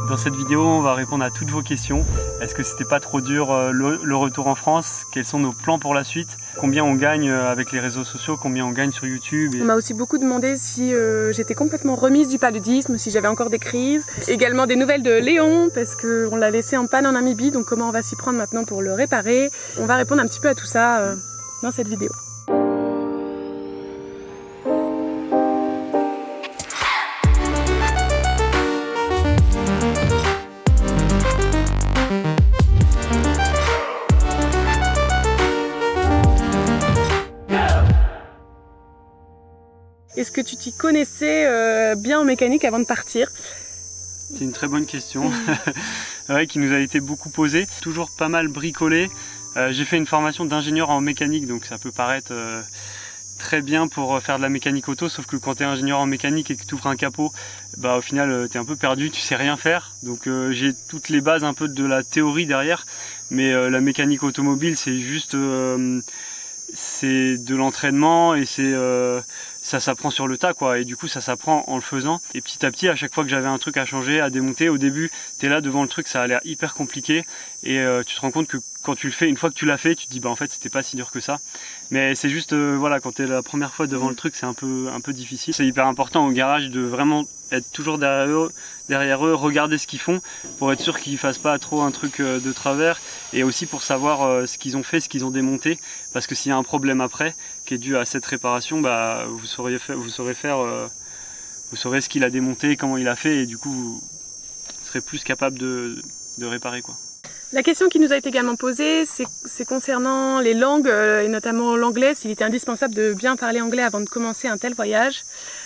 Dans cette vidéo, on va répondre à toutes vos questions. Est-ce que c'était pas trop dur le retour en France? Quels sont nos plans pour la suite? Combien on gagne avec les réseaux sociaux? Combien on gagne sur YouTube? On m'a aussi beaucoup demandé si j'étais complètement remise du paludisme, si j'avais encore des crises. Également des nouvelles de Léon, parce qu'on l'a laissé en panne en Namibie, donc comment on va s'y prendre maintenant pour le réparer. On va répondre un petit peu à tout ça dans cette vidéo. Est-ce que tu t'y connaissais bien en mécanique avant de partir? C'est une très bonne question, ouais, qui nous a été beaucoup posée. Toujours pas mal bricolé. J'ai fait une formation d'ingénieur en mécanique, donc ça peut paraître très bien pour faire de la mécanique auto, sauf que quand tu es ingénieur en mécanique et que tu ouvres un capot, bah, au final tu es un peu perdu, tu sais rien faire. Donc j'ai toutes les bases un peu de la théorie derrière, mais la mécanique automobile c'est juste c'est de l'entraînement et ça s'apprend sur le tas quoi, et du coup ça s'apprend en le faisant. Et petit à petit, à chaque fois que j'avais un truc à changer, à démonter, au début t'es là devant le truc, ça a l'air hyper compliqué et tu te rends compte que quand tu le fais, une fois que tu l'as fait, tu te dis bah en fait c'était pas si dur que ça. Mais c'est juste voilà, quand t'es la première fois devant le truc, c'est un peu difficile. C'est hyper important au garage de vraiment être toujours derrière eux, regarder ce qu'ils font pour être sûr qu'ils fassent pas trop un truc de travers, et aussi pour savoir ce qu'ils ont fait, ce qu'ils ont démonté, parce que s'il y a un problème après qui est dû à cette réparation, bah vous saurez ce qu'il a démonté, comment il a fait, et du coup vous serez plus capable de réparer quoi. La question qui nous a été également posée, c'est concernant les langues, et notamment l'anglais, s'il était indispensable de bien parler anglais avant de commencer un tel voyage.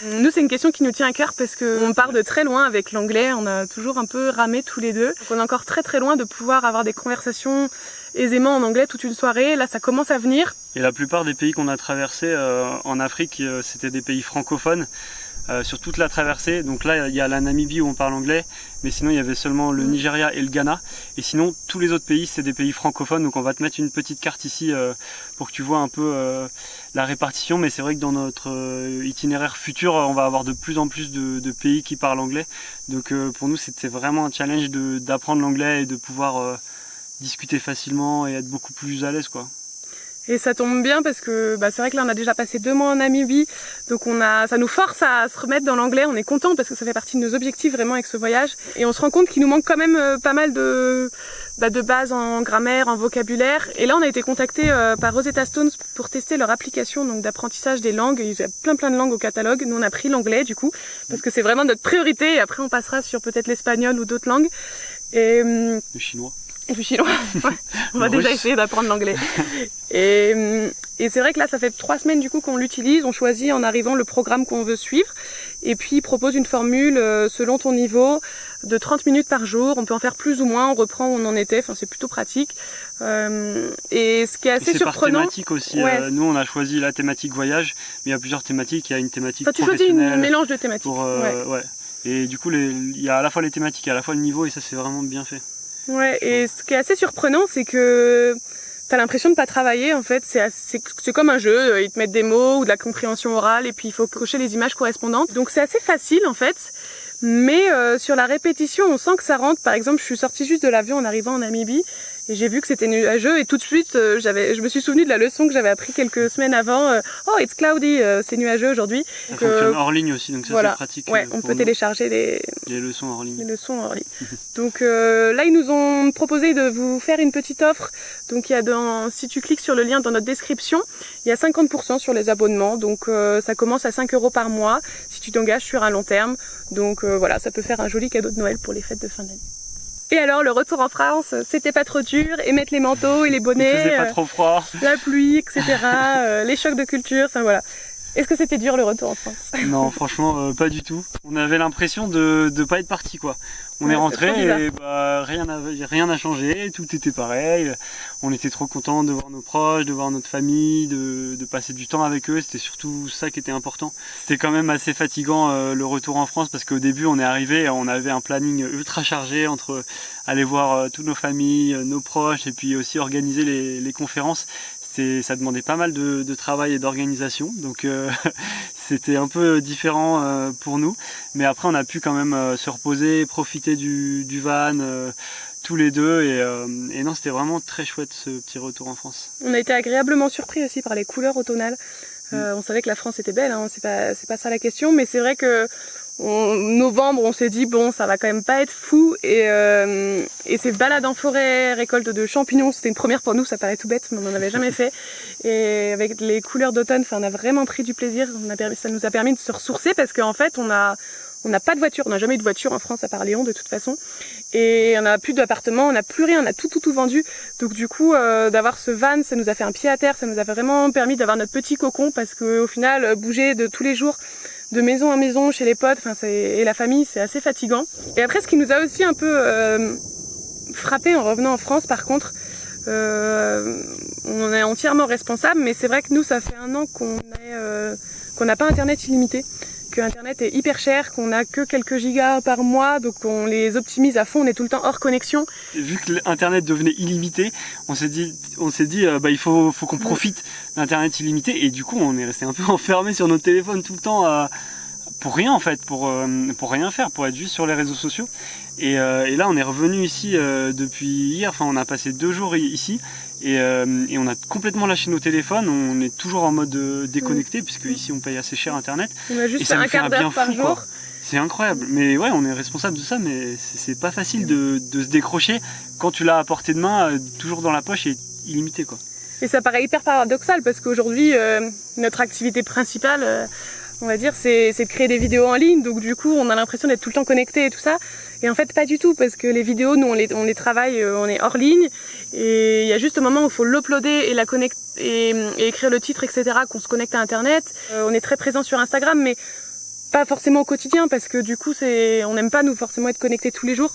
Nous, c'est une question qui nous tient à cœur parce qu'on part de très loin avec l'anglais, on a toujours un peu ramé tous les deux. Donc on est encore très très loin de pouvoir avoir des conversations aisément en anglais toute une soirée. Là, ça commence à venir. Et la plupart des pays qu'on a traversés en Afrique, c'était des pays francophones. Sur toute la traversée, donc là il y a la Namibie où on parle anglais, mais sinon il y avait seulement le Nigeria et le Ghana, et sinon tous les autres pays c'est des pays francophones. Donc on va te mettre une petite carte ici pour que tu vois un peu la répartition, mais c'est vrai que dans notre itinéraire futur on va avoir de plus en plus de pays qui parlent anglais, donc pour nous c'était vraiment un challenge d'apprendre l'anglais et de pouvoir discuter facilement et être beaucoup plus à l'aise quoi. Et ça tombe bien parce que c'est vrai que là on a déjà passé 2 mois en Namibie, donc ça nous force à se remettre dans l'anglais. On est content parce que ça fait partie de nos objectifs vraiment avec ce voyage, et on se rend compte qu'il nous manque quand même pas mal de bases en grammaire, en vocabulaire. Et là on a été contacté par Rosetta Stone pour tester leur application donc d'apprentissage des langues. Il y a plein de langues au catalogue. Nous on a pris l'anglais du coup parce que c'est vraiment notre priorité, et après on passera sur peut-être l'espagnol ou d'autres langues. Et le chinois. Du chinois, ouais. On va déjà essayer d'apprendre l'anglais. Et c'est vrai que là, ça fait 3 semaines du coup qu'on l'utilise. On choisit en arrivant le programme qu'on veut suivre. Et puis, il propose une formule selon ton niveau de 30 minutes par jour. On peut en faire plus ou moins. On reprend où on en était. Enfin, c'est plutôt pratique. Et ce qui est assez surprenant. C'est par thématique aussi. Ouais. Nous, on a choisi la thématique voyage, mais il y a plusieurs thématiques. Il y a une thématique professionnelle. Tu choisis un mélange de thématiques. Ouais. Et du coup, il y a à la fois les thématiques, et à la fois le niveau, et ça, c'est vraiment bien fait. Ouais, et ce qui est assez surprenant, c'est que t'as l'impression de pas travailler en fait. C'est comme un jeu, ils te mettent des mots ou de la compréhension orale, et puis il faut cocher les images correspondantes. Donc c'est assez facile en fait, mais sur la répétition, on sent que ça rentre. Par exemple, je suis sortie juste de l'avion en arrivant en Namibie, et j'ai vu que c'était nuageux, et tout de suite je me suis souvenu de la leçon que j'avais appris quelques semaines avant. Oh, it's cloudy, c'est nuageux aujourd'hui. Ça fonctionne hors ligne aussi, donc ça voilà. C'est pratique. Ouais, on peut télécharger les leçons hors ligne. Les leçons hors ligne. Donc là, ils nous ont proposé de vous faire une petite offre. Donc si tu cliques sur le lien dans notre description, il y a 50% sur les abonnements. Donc ça commence à 5 € par mois si tu t'engages sur un long terme. Donc voilà, ça peut faire un joli cadeau de Noël pour les fêtes de fin d'année. Et alors, le retour en France, c'était pas trop dur, et mettre les manteaux et les bonnets, il faisait pas trop froid, la pluie, etc., les chocs de culture, enfin voilà. Est-ce que c'était dur le retour en France? Non, franchement, pas du tout. On avait l'impression de pas être parti quoi. On est rentré et rien n'a changé, tout était pareil. On était trop contents de voir nos proches, de voir notre famille, de passer du temps avec eux. C'était surtout ça qui était important. C'était quand même assez fatigant le retour en France, parce qu'au début on est arrivé, on avait un planning ultra chargé entre aller voir toutes nos familles, nos proches, et puis aussi organiser les conférences. Ça demandait pas mal de travail et d'organisation, donc c'était un peu différent pour nous. Mais après, on a pu quand même se reposer, profiter du van tous les deux. Et non, c'était vraiment très chouette ce petit retour en France. On a été agréablement surpris aussi par les couleurs automnales. On savait que la France était belle, hein, c'est pas ça la question, mais c'est vrai que novembre, on s'est dit bon, ça va quand même pas être fou, et ces balades en forêt, récolte de champignons, c'était une première pour nous, ça paraît tout bête, mais on n'en avait jamais fait. Et avec les couleurs d'automne, on a vraiment pris du plaisir. Ça nous a permis de se ressourcer parce qu'en fait, on n'a pas de voiture, on n'a jamais eu de voiture en France à part Lyon de toute façon, et on n'a plus d'appartement, on n'a plus rien, on a tout vendu. Donc du coup, d'avoir ce van, ça nous a fait un pied à terre, ça nous a vraiment permis d'avoir notre petit cocon, parce qu'au final, bouger de tous les jours, de maison en maison, chez les potes, et la famille, c'est assez fatigant. Et après, ce qui nous a aussi un peu frappé en revenant en France, par contre, on en est entièrement responsable, mais c'est vrai que nous, ça fait 1 an qu'on n'a pas internet illimité, que internet est hyper cher, qu'on a que quelques gigas par mois, donc on les optimise à fond, on est tout le temps hors connexion. Vu que l'internet devenait illimité, on s'est dit il faut qu'on profite d'internet illimité, et du coup on est resté un peu enfermé sur notre téléphone tout le temps pour rien en fait, pour rien faire, pour être juste sur les réseaux sociaux. Et là on est revenu ici depuis hier, on a passé 2 jours ici. Et on a complètement lâché nos téléphones, on est toujours en mode déconnecté, puisque ici on paye assez cher internet. On a juste fait un quart d'heure par jour. C'est incroyable, mais ouais, on est responsable de ça, mais c'est pas facile de se décrocher quand tu l'as à portée de main, toujours dans la poche et illimité quoi. Et ça paraît hyper paradoxal, parce qu'aujourd'hui notre activité principale, on va dire, c'est de créer des vidéos en ligne, donc du coup on a l'impression d'être tout le temps connecté et tout ça. Et en fait pas du tout, parce que les vidéos, nous on les travaille, on est hors ligne, et il y a juste un moment où il faut l'uploader et la connecter et écrire le titre, etc., qu'on se connecte à internet. On est très présent sur Instagram, mais pas forcément au quotidien, parce que du coup on n'aime pas nous forcément être connectés tous les jours.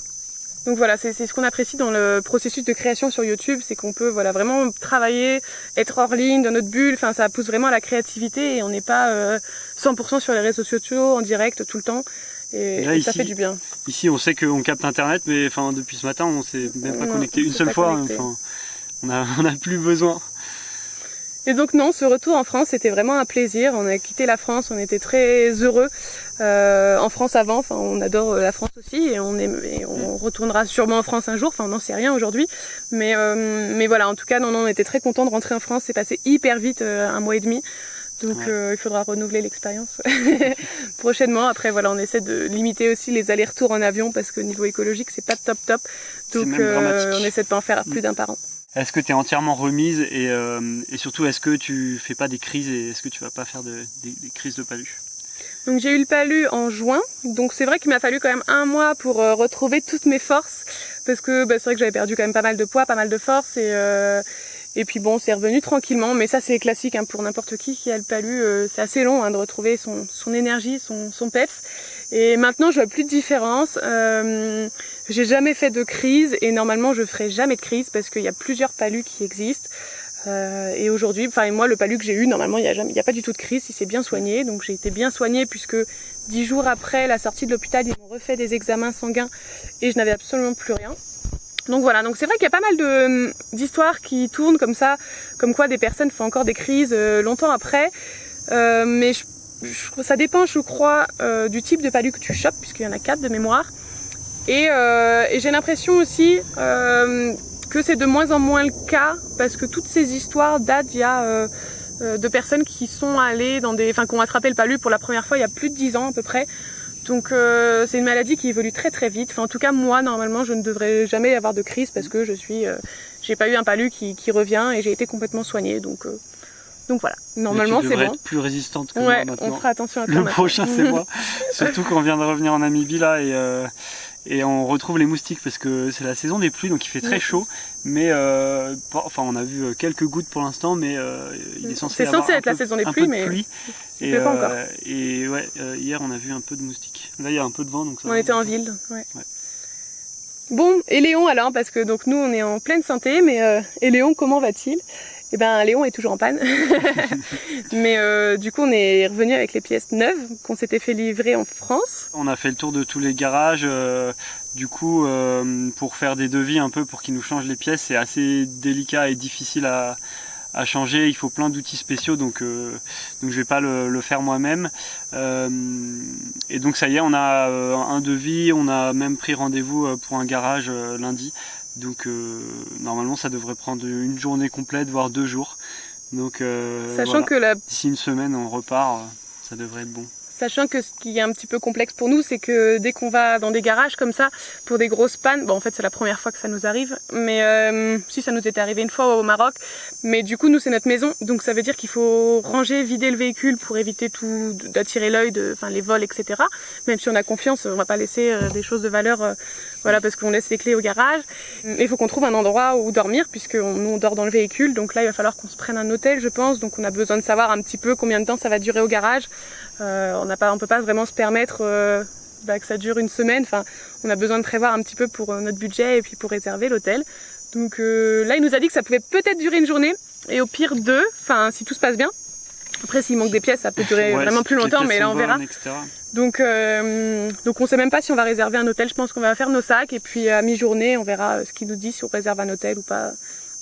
Donc voilà, c'est ce qu'on apprécie dans le processus de création sur YouTube, c'est qu'on peut vraiment travailler, être hors ligne, dans notre bulle, ça pousse vraiment à la créativité, et on n'est pas 100% sur les réseaux sociaux, en direct, tout le temps. Et là, et ça fait du bien. Ici, on sait qu'on capte internet, mais depuis ce matin, on s'est même pas connecté une seule fois. On a plus besoin. Et donc non, ce retour en France, c'était vraiment un plaisir. On a quitté la France, on était très heureux en France avant. On adore la France aussi, et on retournera sûrement en France un jour. On n'en sait rien aujourd'hui, mais voilà. En tout cas, non, on était très contents de rentrer en France. C'est passé hyper vite, 1 mois et demi. Donc il faudra renouveler l'expérience prochainement. Après on essaie de limiter aussi les allers-retours en avion, parce que niveau écologique c'est pas top. Donc on essaie de pas en faire plus d'1 par an. Est-ce que tu es entièrement remise, et surtout est-ce que tu fais pas des crises, et est-ce que tu vas pas faire des crises de palu? Donc j'ai eu le palu en juin, donc c'est vrai qu'il m'a fallu quand même 1 mois pour retrouver toutes mes forces, parce que c'est vrai que j'avais perdu quand même pas mal de poids, pas mal de force, et puis bon, c'est revenu tranquillement, mais ça c'est classique pour n'importe qui a le palu, c'est assez long de retrouver son énergie, son peps. Et maintenant je vois plus de différence, j'ai jamais fait de crise, et normalement je ferai jamais de crise, parce qu'il y a plusieurs palus qui existent. Et aujourd'hui, moi le palu que j'ai eu, normalement il y a pas du tout de crise, il s'est bien soigné, donc j'ai été bien soignée, puisque 10 jours après la sortie de l'hôpital, ils m'ont refait des examens sanguins, et je n'avais absolument plus rien. Donc voilà, donc c'est vrai qu'il y a pas mal d'histoires qui tournent comme ça, comme quoi des personnes font encore des crises longtemps après, mais ça dépend, je crois, du type de palu que tu chopes, puisqu'il y en a 4 de mémoire, et j'ai l'impression aussi que c'est de moins en moins le cas, parce que toutes ces histoires datent d'il y a de personnes qui sont allées qui ont attrapé le palu pour la première fois il y a plus de 10 ans à peu près. Donc c'est une maladie qui évolue très très vite. En tout cas moi normalement je ne devrais jamais avoir de crise, parce que j'ai pas eu un palu qui revient, et j'ai été complètement soignée. Donc voilà, normalement c'est bon. Tu devrais être plus résistante que moi maintenant. On fera attention à toi. Le prochain c'est moi. Surtout qu'on vient de revenir en Namibie là, et on retrouve les moustiques, parce que c'est la saison des pluies, donc il fait très chaud, mais on a vu quelques gouttes pour l'instant, mais il est censé être la saison des pluies, mais il pleut pas encore. Et hier on a vu un peu de moustiques. Là il y a un peu de vent, donc ça. On était en ville. Ouais. Bon, et Léon alors, parce que donc nous on est en pleine santé, mais et Léon, comment va-t-il? Eh ben Léon est toujours en panne. Mais du coup on est revenu avec les pièces neuves qu'on s'était fait livrer en France. On a fait le tour de tous les garages, du coup pour faire des devis un peu pour qu'ils nous changent les pièces. C'est assez délicat et difficile à à changer, il faut plein d'outils spéciaux, donc je vais pas le faire moi-même. Et donc ça y est, on a un devis, on a même pris rendez-vous pour un garage lundi. Donc normalement ça devrait prendre une journée complète, voire 2 jours. Donc sachant voilà. que D'ici une semaine on repart, ça devrait être bon. Sachant que ce qui est un petit peu complexe pour nous, c'est que dès qu'on va dans des garages comme ça, pour des grosses pannes, bon en fait c'est la première fois que ça nous arrive, mais si ça nous était arrivé une fois au Maroc, mais du coup nous c'est notre maison, donc ça veut dire qu'il faut ranger, vider le véhicule pour éviter tout, d'attirer l'œil, enfin les vols, etc. Même si on a confiance, on va pas laisser des choses de valeur, voilà, parce qu'on laisse les clés au garage. Il faut qu'on trouve un endroit où dormir, puisque nous on dort dans le véhicule, donc là il va falloir qu'on se prenne un hôtel, je pense, donc on a besoin de savoir un petit peu combien de temps ça va durer au garage. On peut pas vraiment se permettre que ça dure une semaine. Enfin, on a besoin de prévoir un petit peu pour notre budget et puis pour réserver l'hôtel. Donc là, il nous a dit que ça pouvait peut-être durer une journée et au pire 2. Enfin, si tout se passe bien. Après, s'il manque des pièces, ça peut durer vraiment plus longtemps, mais là on verra. Donc on sait même pas si on va réserver un hôtel. Je pense qu'on va faire nos sacs et puis à mi-journée, on verra ce qu'il nous dit si on réserve un hôtel ou pas.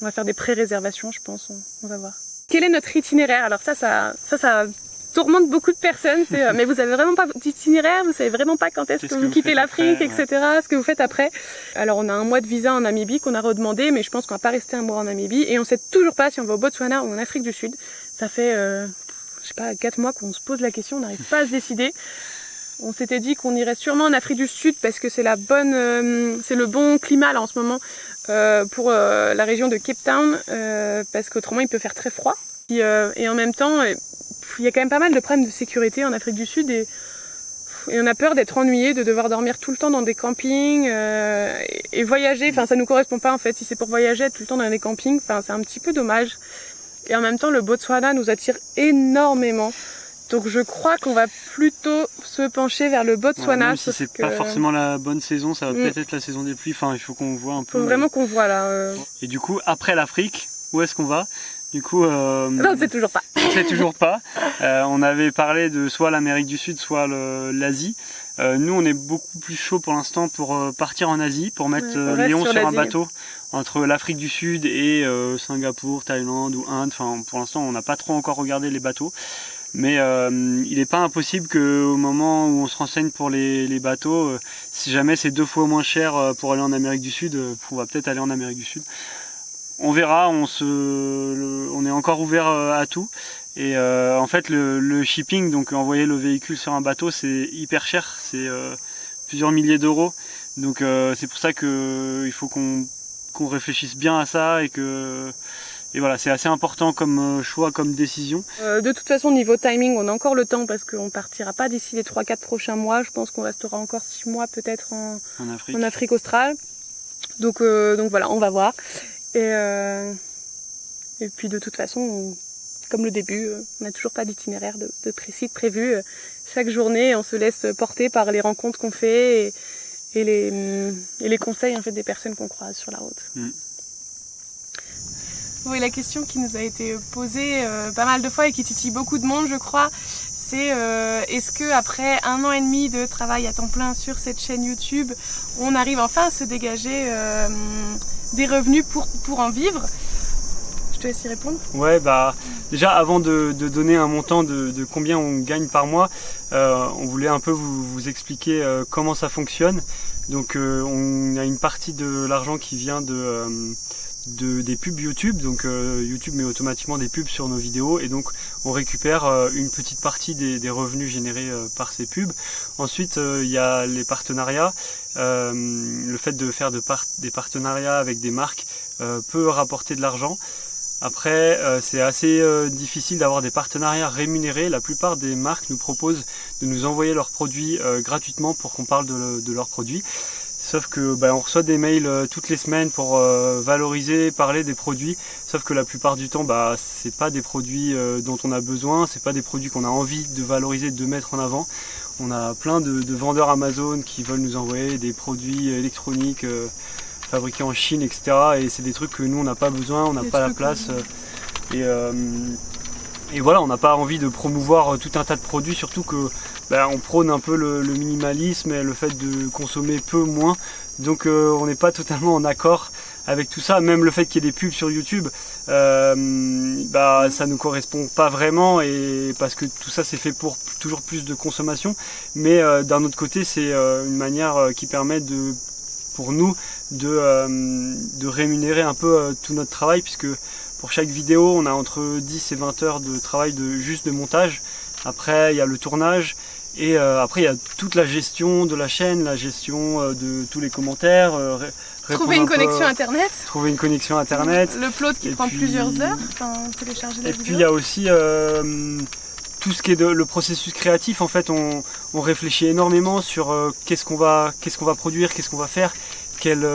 On va faire des pré-réservations, je pense. On va voir. Quel est notre itinéraire? Alors ça tourmente beaucoup de personnes, mais vous avez vraiment pas d'itinéraire, vous savez vraiment pas quand est-ce que vous quittez l'Afrique, etc., ce que vous faites après. Alors on a un mois de visa en Namibie qu'on a redemandé, mais je pense qu'on va pas rester un mois en Namibie, et on sait toujours pas si on va au Botswana ou en Afrique du Sud. Ça fait, je sais pas, 4 mois qu'on se pose la question, on n'arrive pas à se décider. On s'était dit qu'on irait sûrement en Afrique du Sud parce que c'est le bon climat là en ce moment pour la région de Cape Town, parce qu'autrement il peut faire très froid. Et en même temps, il y a quand même pas mal de problèmes de sécurité en Afrique du Sud et on a peur d'être ennuyé, de devoir dormir tout le temps dans des campings et voyager. Enfin, ça nous correspond pas en fait. Si c'est pour voyager, être tout le temps dans des campings, enfin, c'est un petit peu dommage. Et en même temps, le Botswana nous attire énormément. Donc je crois qu'on va plutôt se pencher vers le Botswana. Même si c'est pas forcément la bonne saison, ça va peut-être être la saison des pluies. Enfin, il faut qu'on voit un peu. Il faut vraiment qu'on voit là. Et du coup, après l'Afrique, où est-ce qu'on va? Du coup, non, c'est toujours pas. C'est toujours pas. On avait parlé de soit l'Amérique du Sud, soit l'Asie. Nous, on est beaucoup plus chaud pour l'instant pour partir en Asie, pour mettre Léon sur un bateau entre l'Afrique du Sud et Singapour, Thaïlande ou Inde. Enfin, pour l'instant, on n'a pas trop encore regardé les bateaux. Mais il n'est pas impossible qu'au moment où on se renseigne pour les bateaux, si jamais c'est 2 fois moins cher pour aller en Amérique du Sud, on va peut-être aller en Amérique du Sud. On verra, on est encore ouvert à tout. Et en fait le shipping, donc envoyer le véhicule sur un bateau, c'est hyper cher, c'est plusieurs milliers d'euros. Donc c'est pour ça qu'il faut qu'on réfléchisse bien à ça et voilà, c'est assez important comme choix, comme décision. De toute façon, niveau timing, on a encore le temps parce qu'on partira pas d'ici les 3-4 prochains mois. Je pense qu'on restera encore 6 mois peut-être en Afrique australe. Donc voilà, on va voir. Et puis de toute façon, comme le début, on n'a toujours pas d'itinéraire de précis prévu. Chaque journée, on se laisse porter par les rencontres qu'on fait et les conseils en fait des personnes qu'on croise sur la route. Oui, la question qui nous a été posée pas mal de fois et qui titille beaucoup de monde, je crois, c'est est-ce que après 1 an et demi de travail à temps plein sur cette chaîne YouTube, on arrive enfin à se dégager des revenus pour en vivre? Je te laisse y répondre. Ouais, déjà avant de donner un montant de combien on gagne par mois, on voulait un peu vous expliquer comment ça fonctionne. Donc on a une partie de l'argent qui vient des pubs YouTube, donc YouTube met automatiquement des pubs sur nos vidéos et donc on récupère une petite partie des revenus générés par ces pubs. Ensuite il y a les partenariats, le fait de faire des partenariats avec des marques peut rapporter de l'argent. Après c'est assez difficile d'avoir des partenariats rémunérés. La plupart des marques nous proposent de nous envoyer leurs produits gratuitement pour qu'on parle de leurs produits. Sauf que on reçoit des mails toutes les semaines pour valoriser, parler des produits. Sauf que la plupart du temps, c'est pas des produits dont on a besoin, c'est pas des produits qu'on a envie de valoriser, de mettre en avant. On a plein de vendeurs Amazon qui veulent nous envoyer des produits électroniques fabriqués en Chine, etc. Et c'est des trucs que nous on n'a pas besoin, on n'a pas la place. Et voilà, on n'a pas envie de promouvoir tout un tas de produits, surtout que on prône un peu le minimalisme et le fait de consommer peu, moins. Donc on n'est pas totalement en accord avec tout ça. Même le fait qu'il y ait des pubs sur YouTube, ça nous correspond pas vraiment, et parce que tout ça c'est fait pour toujours plus de consommation, mais d'un autre côté c'est une manière qui permet pour nous de rémunérer un peu tout notre travail, puisque pour chaque vidéo on a entre 10 et 20 heures de travail juste de montage. Après il y a le tournage, et après il y a toute la gestion de la chaîne, la gestion de tous les commentaires, trouver une connexion internet. Trouver une connexion internet. L'upload qui prend plusieurs heures, télécharger la vidéo. Et puis il y a aussi tout ce qui est le processus créatif. En fait, on réfléchit énormément sur qu'est-ce qu'on va produire, qu'est-ce qu'on va faire, quelle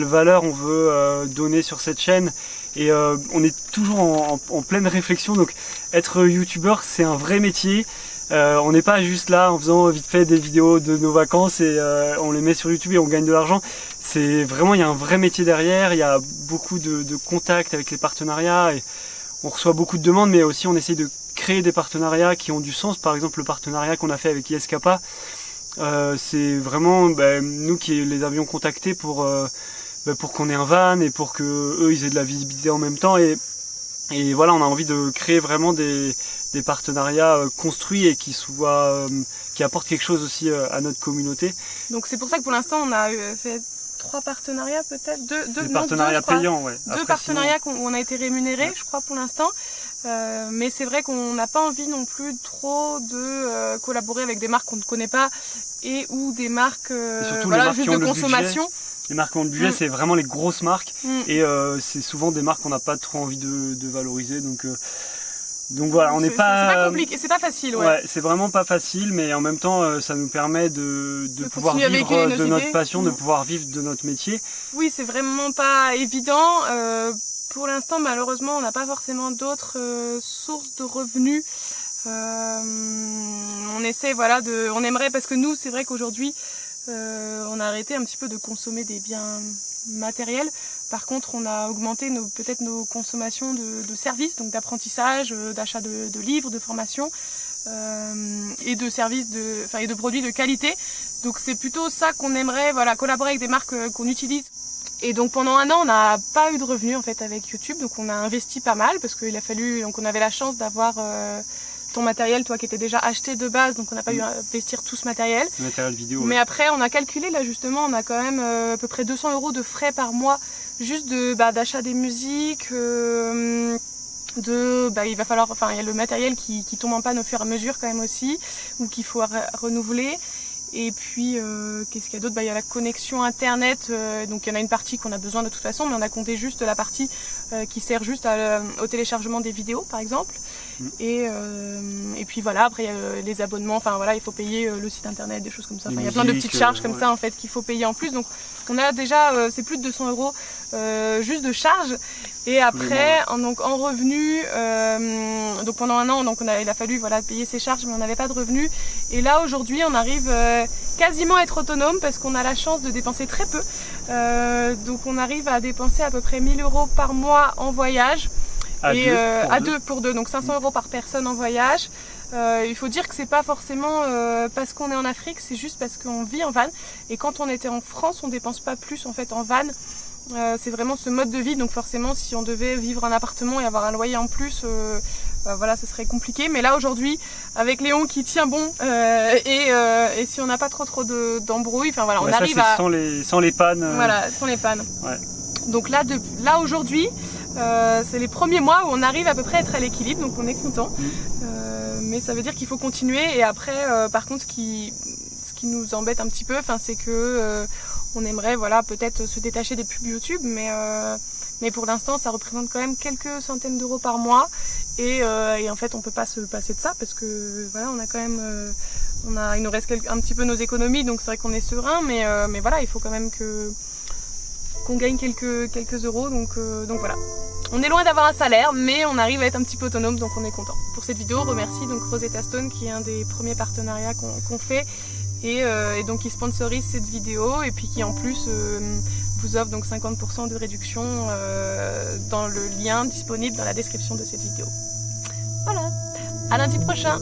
valeur on veut donner sur cette chaîne. Et on est toujours en pleine réflexion. Donc être youtubeur, c'est un vrai métier. On n'est pas juste là en faisant vite fait des vidéos de nos vacances et on les met sur YouTube et on gagne de l'argent. C'est vraiment, il y a un vrai métier derrière, il y a beaucoup de contacts avec les partenariats, et on reçoit beaucoup de demandes, mais aussi on essaye de créer des partenariats qui ont du sens. Par exemple, le partenariat qu'on a fait avec ISKP, c'est vraiment nous qui les avions contactés pour qu'on ait un van et pour que eux ils aient de la visibilité en même temps, et voilà, on a envie de créer vraiment des partenariats construits et qui apportent quelque chose aussi à notre communauté. Donc c'est pour ça que pour l'instant on a fait 3 partenariats peut-être, deux partenariats payants, ouais. Deux partenariats où on a été rémunérés, ouais. Je crois pour l'instant. Mais c'est vrai qu'on n'a pas envie non plus trop de collaborer avec des marques qu'on ne connaît pas ou des marques juste de consommation. Les marques qui ont le budget, c'est vraiment les grosses marques, et c'est souvent des marques qu'on n'a pas trop envie de valoriser. Donc voilà, on n'est pas... C'est pas compliqué, c'est pas facile, ouais. Ouais, c'est vraiment pas facile, mais en même temps, ça nous permet de pouvoir vivre de notre passion, de pouvoir vivre de notre métier. Oui, c'est vraiment pas évident. Pour l'instant, malheureusement, on n'a pas forcément d'autres sources de revenus. On essaie, on aimerait, parce que nous, c'est vrai qu'aujourd'hui, on a arrêté un petit peu de consommer des biens matériels. Par contre, on a augmenté peut-être nos consommations de services, donc d'apprentissage, d'achat de livres, de formation, et de services, et de produits de qualité. Donc c'est plutôt ça qu'on aimerait, collaborer avec des marques qu'on utilise. Et donc pendant un an, on n'a pas eu de revenus en fait avec YouTube, donc on a investi pas mal parce qu'il a fallu, donc on avait la chance d'avoir ton matériel, toi qui étais déjà acheté de base, donc on n'a pas eu à investir tout ce matériel. Le matériel vidéo. Mais après, on a calculé là justement, on a quand même à peu près 200 € de frais par mois, juste d'achat des musiques, il va falloir, il y a le matériel qui tombe en panne au fur et à mesure quand même aussi, ou qu'il faut renouveler. Et puis, qu'est-ce qu'il y a d'autre ? Il y a la connexion internet, donc il y en a une partie qu'on a besoin de toute façon, mais on a compté juste la partie qui sert juste au téléchargement des vidéos, par exemple. Et puis voilà, après il y a les abonnements, il faut payer le site internet, des choses comme ça. Il y a plein de petites charges comme ça en fait qu'il faut payer en plus. Donc on a déjà, c'est plus de 200 € juste de charges. Et après, en revenu, donc pendant un an, il a fallu payer ses charges, mais on n'avait pas de revenus. Et là aujourd'hui, on arrive quasiment à être autonome parce qu'on a la chance de dépenser très peu. Donc on arrive à dépenser à peu près 1 000 € par mois en voyage. À deux pour deux, donc 500 € par personne en voyage. Il faut dire que c'est pas forcément parce qu'on est en Afrique, c'est juste parce qu'on vit en van. Et quand on était en France, on dépense pas plus en fait en van. C'est vraiment ce mode de vie, donc forcément si on devait vivre en appartement et avoir un loyer en plus, ce serait compliqué. Mais là aujourd'hui, avec Léon qui tient bon et si on n'a pas trop d'embrouilles, on arrive à... sans les pannes. Voilà, sans les pannes. Ouais. Donc là aujourd'hui, c'est les premiers mois où on arrive à peu près à être à l'équilibre, donc on est content. Mais ça veut dire qu'il faut continuer. Et après, par contre, ce qui nous embête un petit peu, c'est que on aimerait peut-être se détacher des pubs YouTube, mais pour l'instant ça représente quand même quelques centaines d'euros par mois, et en fait on peut pas se passer de ça parce que on a quand même il nous reste un petit peu nos économies, donc c'est vrai qu'on est serein, mais il faut quand même qu'on gagne quelques euros, donc voilà. On est loin d'avoir un salaire, mais on arrive à être un petit peu autonome, donc on est content. Pour cette vidéo, on remercie donc Rosetta Stone qui est un des premiers partenariats qu'on fait. Et donc qui sponsorise cette vidéo et puis qui en plus vous offre donc 50% de réduction dans le lien disponible dans la description de cette vidéo. Voilà, à lundi prochain.